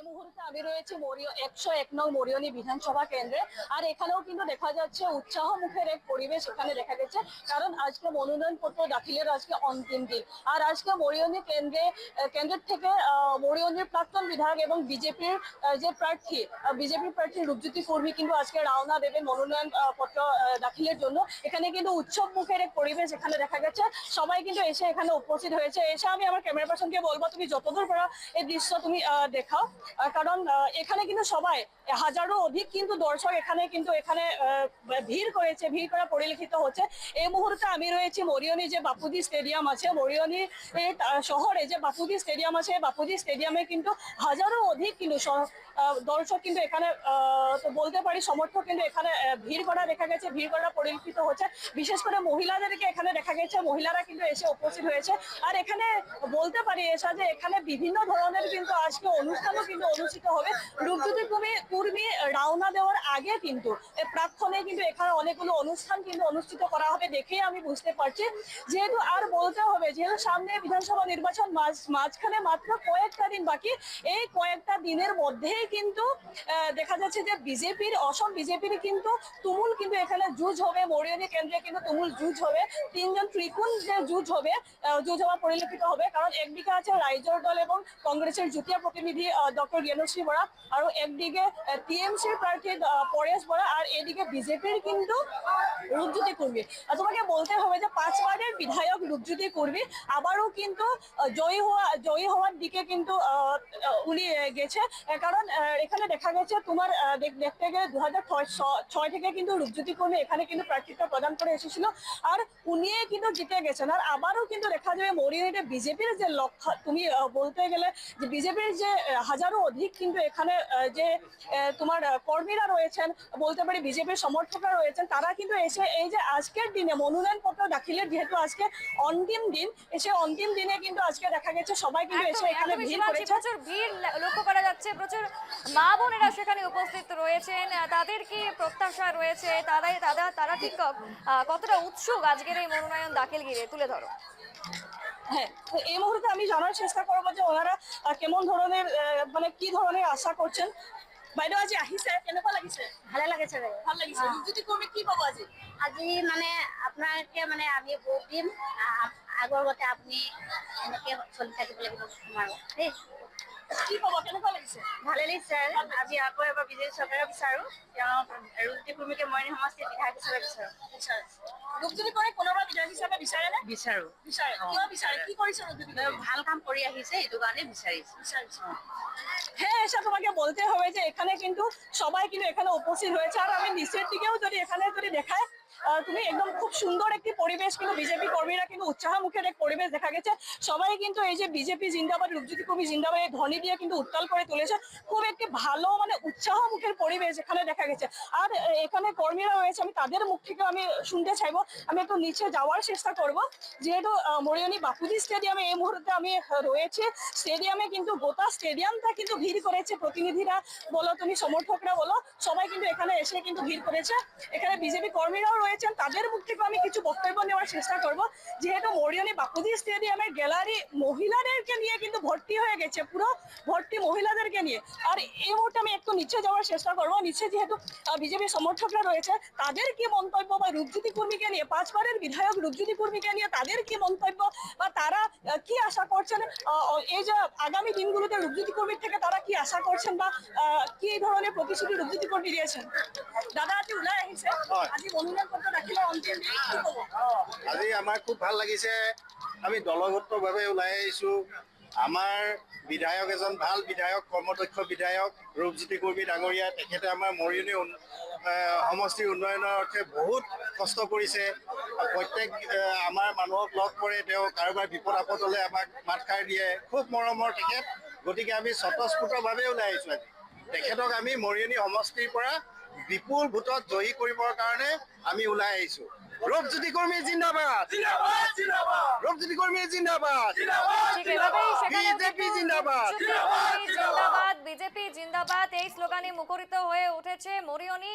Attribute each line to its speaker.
Speaker 1: মুহূর্তে আমি রয়েছি 101 নং মরিয়নি বিধানসভা কেন্দ্রে। আর এখানেও কিন্তু দেখা যাচ্ছে উৎসাহ মুখের এক পরিবেশ এখানে দেখা গেছে, কারণ আজকে মনোনয়নপত্র দাখিলের আজকে অন্তিম দিন। আর আজকে মরিয়নি কেন্দ্রের থেকে মরিয়নির প্রাক্তন বিধায়ক এবং বিজেপির যে প্রার্থী বিজেপির প্রার্থী রূপজ্যোতি কর্মী কিন্তু আজকে রওনা দেবেন মনোনয়ন পত্র দাখিলের জন্য। এখানে কিন্তু উৎসব মুখের এক পরিবেশ এখানে দেখা গেছে, সবাই কিন্তু এসে এখানে উপস্থিত হয়েছে। এসে আমি আমার ক্যামেরা পার্সনকে বলবো তুমি যতদূর পারো এই দৃশ্য তুমি দেখাও, কারণ এখানে কিন্তু সবাই হাজারো অধিক কিন্তু দর্শক এখানে ভিড় করা পরিলক্ষিত হচ্ছে। এই মুহূর্তে আমি রয়েছি মরিয়নি যে বাপুজি স্টেডিয়াম আছে, মরিয়নি শহরে যে বাপুজি স্টেডিয়াম আছে, বাপুজি স্টেডিয়ামে কিন্তু হাজারো অধিক কিন্তু দর্শক কিন্তু এখানে বলতে পারি সমর্থক কিন্তু এখানে ভিড় করা দেখা গেছে, ভিড় করা পরিলক্ষিত হচ্ছে। বিশেষ করে মহিলাদেরকে এখানে দেখা গেছে, মহিলারা কিন্তু এসে উপস্থিত হয়েছে। আর এখানে বলতে পারি যে এখানে বিভিন্ন ধরনের কিন্তু আজকে অনুষ্ঠানও কিন্তু অনুষ্ঠিত হবে। রূপজ্যোতি কর্মী রওনা দেওয়ার আগে কিন্তু প্রাক্ক্ষণে কিন্তু এখানে অনেকগুলো অনুষ্ঠান কিন্তু অনুষ্ঠিত করা হবে, দেখেই আমি বুঝতে পারছি। যেহেতু আর বলতে হবে, যেহেতু সামনে বিধানসভা নির্বাচন, মাঝখানে মাত্র কয়েকটা দিন বাকি, এই কয়েকটা দিনের মধ্যেই কিন্তু দেখা যাচ্ছে যে অসম বিজেপির কিন্তু তুমুল কিন্তু এখানে জুজ হবে। মরিয়নি কেন্দ্রে কিন্তু তুমুল জুজ হবে, তিনজন ত্রিকোণ যে জুজ হওয়া পরিলক্ষিত হবে। কারণ একদিকে আছে রাইজর দল এবং কংগ্রেসের যুটীয়া প্রতিনিধি ডক্টর জ্ঞানশ্রী বরা, আর একদিকে টিএমসির প্রার্থী পরেশ বরা, আর এদিকে বিজেপির কিন্তু রূপজ্যোতি কর্মী। তোমাকে বলতে হবে যে 5বারের বিধায়ক রূপজ্যোতি কর্মী আবারও কিন্তু জয়ী হওয়ার দিকে কিন্তু উনি গেছে। কারণ এখানে দেখা গেছে তোমার দেখতে গেলে 2006 থেকে কিন্তু রূপজ্যোতি কর্মী এখানে কিন্তু প্রার্থিত্ব প্রদান করে এসেছিল, আর উনি কিন্তু জিতে গেছেন। আর আবারও কিন্তু দেখা যাবে মরিয়নিতে বিজেপির যে লক্ষ্য, তুমি বলতে গেলে যে বিজেপির যে হাজারো অধিক কিন্তু এখানে যে তোমার কর্মীরা রয়েছেন, বলতে পারি বিজেপির সমর্থকরা রয়েছেন, তারা কিন্তু এসে এই যে আজকের দিনে মনোনয়ন পত্র দাখিলের যেহেতু আজকে অন্তিম দিন, এসে অন্তিম দিনে কিন্তু আজকে দেখা গেছে সবাই কিন্তু এসে এখানে ভিড় করেছে।
Speaker 2: প্রচুর ভিড় লক্ষ্য করা যাচ্ছে, প্রচুর মা বোনেরা সেখানে উপস্থিত রয়েছেন। তাদের কি প্রত্যাশা রয়েছে, তারা ঠিক কতটা উৎসুক আজকের এই মনোনয়ন দাখিল ঘিরে, তুলে ধরো।
Speaker 1: হ্যাঁ, তো এই মুহূর্তে আমি জানার চেষ্টা করবো যে ওনারা কেমন ধরনের মানে কি ধরনের আশা করছেন। বাইদেউ আজি আহিছে, কেনেকুৱা লাগিছে?
Speaker 3: ভালে লাগিছে।
Speaker 1: ভাল লাগিছে। ৰূপজ্যোতি কৰ্মী কি ক'ব আজি?
Speaker 3: আজি মানে আপোনালোকে মানে আমি ভোট দিম, আগৰ গতে আপুনি এনেকে চলি থাকিব লাগিব আমাৰো দেই।
Speaker 1: কি ক'ব, কেনেকুৱা লাগিছে?
Speaker 3: ভালে লাগিছে। আমি আকৌ এবাৰ বিজেপি চৰকাৰে বিচাৰো, তেওঁ ৰূপজ্যোতি কৰ্মীকে মই সমষ্টিৰ বিধায়ক হিচাপে বিচাৰো।
Speaker 1: ৰূপজ্যোতি কৰ্মী কোনোবা বিধায়ক হিচাপে বিচাৰেনে?
Speaker 3: বিচাৰো।
Speaker 1: বিচাৰে। কিয় বিচাৰে? কি কৰিছে ৰূপজ্যোতি কৰ্মী?
Speaker 3: ভাল কাম কৰি আহিছে, এইটো কাৰণে বিচাৰিছো।
Speaker 1: হ্যাঁ, এসে তোমাকে বলতে হবে যে এখানে কিন্তু সবাই কিন্তু এখানে উপস্থিত হয়েছে। আর আমি নিচের দিকেও যদি এখানে দেখায়, তুমি একদম খুব সুন্দর একটি পরিবেশ কিন্তু বিজেপি কর্মীরা কিন্তু উৎসাহ মুখের এক পরিবেশ দেখা গেছে। সবাই কিন্তু এই যে বিজেপি জিন্দাবাদ, রূপজ্যোতি কর্মী জিন্দাবাদ এই ধ্বনি দিয়ে কিন্তু উত্তাল করে তুলেছে। খুব একটি ভালো মানে উৎসাহ মুখের পরিবেশ এখানে দেখা গেছে। আর এখানে কর্মীরা রয়েছে, আমি তাদের মুখ থেকে আমি শুনতে চাইবো। আমি একটু নিচে যাওয়ার চেষ্টা করব, যেহেতু মরিয়নি বাপুজি স্টেডিয়ামে এই মুহূর্তে আমি রয়েছে। স্টেডিয়ামে কিন্তু গোটা স্টেডিয়ামটা কিন্তু ভিড় করেছে, প্রতিনিধিরা বলো তুমি সমর্থকরা বলো, সবাই কিন্তু এখানে এসে কিন্তু ভিড় করেছে। এখানে বিজেপি কর্মীরাও রয়েছেন, তাদের মুখ থেকে আমি কিছু বক্তব্য নেওয়ার চেষ্টা করব। যেহেতু মরিয়নি বাপুজি স্টেডিয়ামের গ্যালারি মহিলাদেরকে নিয়ে কিন্তু ভর্তি হয়ে গেছে, পুরো ভর্তি মহিলাদেরকে নিয়ে। আর এই মুহূর্তে আমি একটু নিচে যাওয়ার চেষ্টা করবো। নিচে যেহেতু বিজেপি সমর্থকরা রয়েছে, তাদের কি মন্তব্য বা রূপজ্যোতি কর্মীকে নিয়ে, 5বারের বিধায়ক রূপজ্যোতি কর্মীকে নিয়ে তাদের কি মন্তব্য বা তারা কি আশা করছেন, এই যে আগামী দিনগুলোতে ৰূপজ্যোতি কৰ্মীর থেকে তারা কি আশা করছেন বা কি ধরনের প্রতিশ্রুতি রূপজ্যোতি কর্মী দিয়েছেন। দাদা আজি ওলাই আহিছে, আজি মনোনয়ন পত্ৰ দাখিলৰ অন্তিম দিন, কি ক'ব?
Speaker 4: আজি আমাৰ খুব ভাল লাগিছে। আমি দলগতভাৱে ওলাই আহিছো। আমাৰ বিধায়ক এজন ভাল বিধায়ক, কৰ্মদক্ষ বিধায়ক ৰূপজ্যোতি কৰ্মী ডাঙৰীয়া। তেখেতে আমাৰ মৰিয়নি সমষ্টিৰ উন্নয়নৰ অৰ্থে বহুত কষ্ট কৰিছে। প্ৰত্যেক আমাৰ মানুহক লগ কৰে, তেওঁ কাৰোবাৰ বিপদ আপদ হ'লে আমাক মাতষাৰ দিয়ে। খুব মৰমৰ তেখেত, গতিকে আমি স্বতঃস্ফূৰ্তভাৱে ওলাই আহিছো। আজি তেখেতক আমি মৰিয়নি সমষ্টিৰ পৰা বিপুল ভোটত জয়ী কৰিবৰ কাৰণে আমি ওলাই আহিছো। ৰূপজ্যোতি কৰ্মী জিন্দাবাদ, ৰূপজ্যোতি কৰ্মী জিন্দাবাদ, বিজেপি জিন্দাবাদ,
Speaker 2: বিজেপি জিন্দাবাদ, এই স্লোগানে মুখরিত হয়ে উঠেছে মরিয়নি।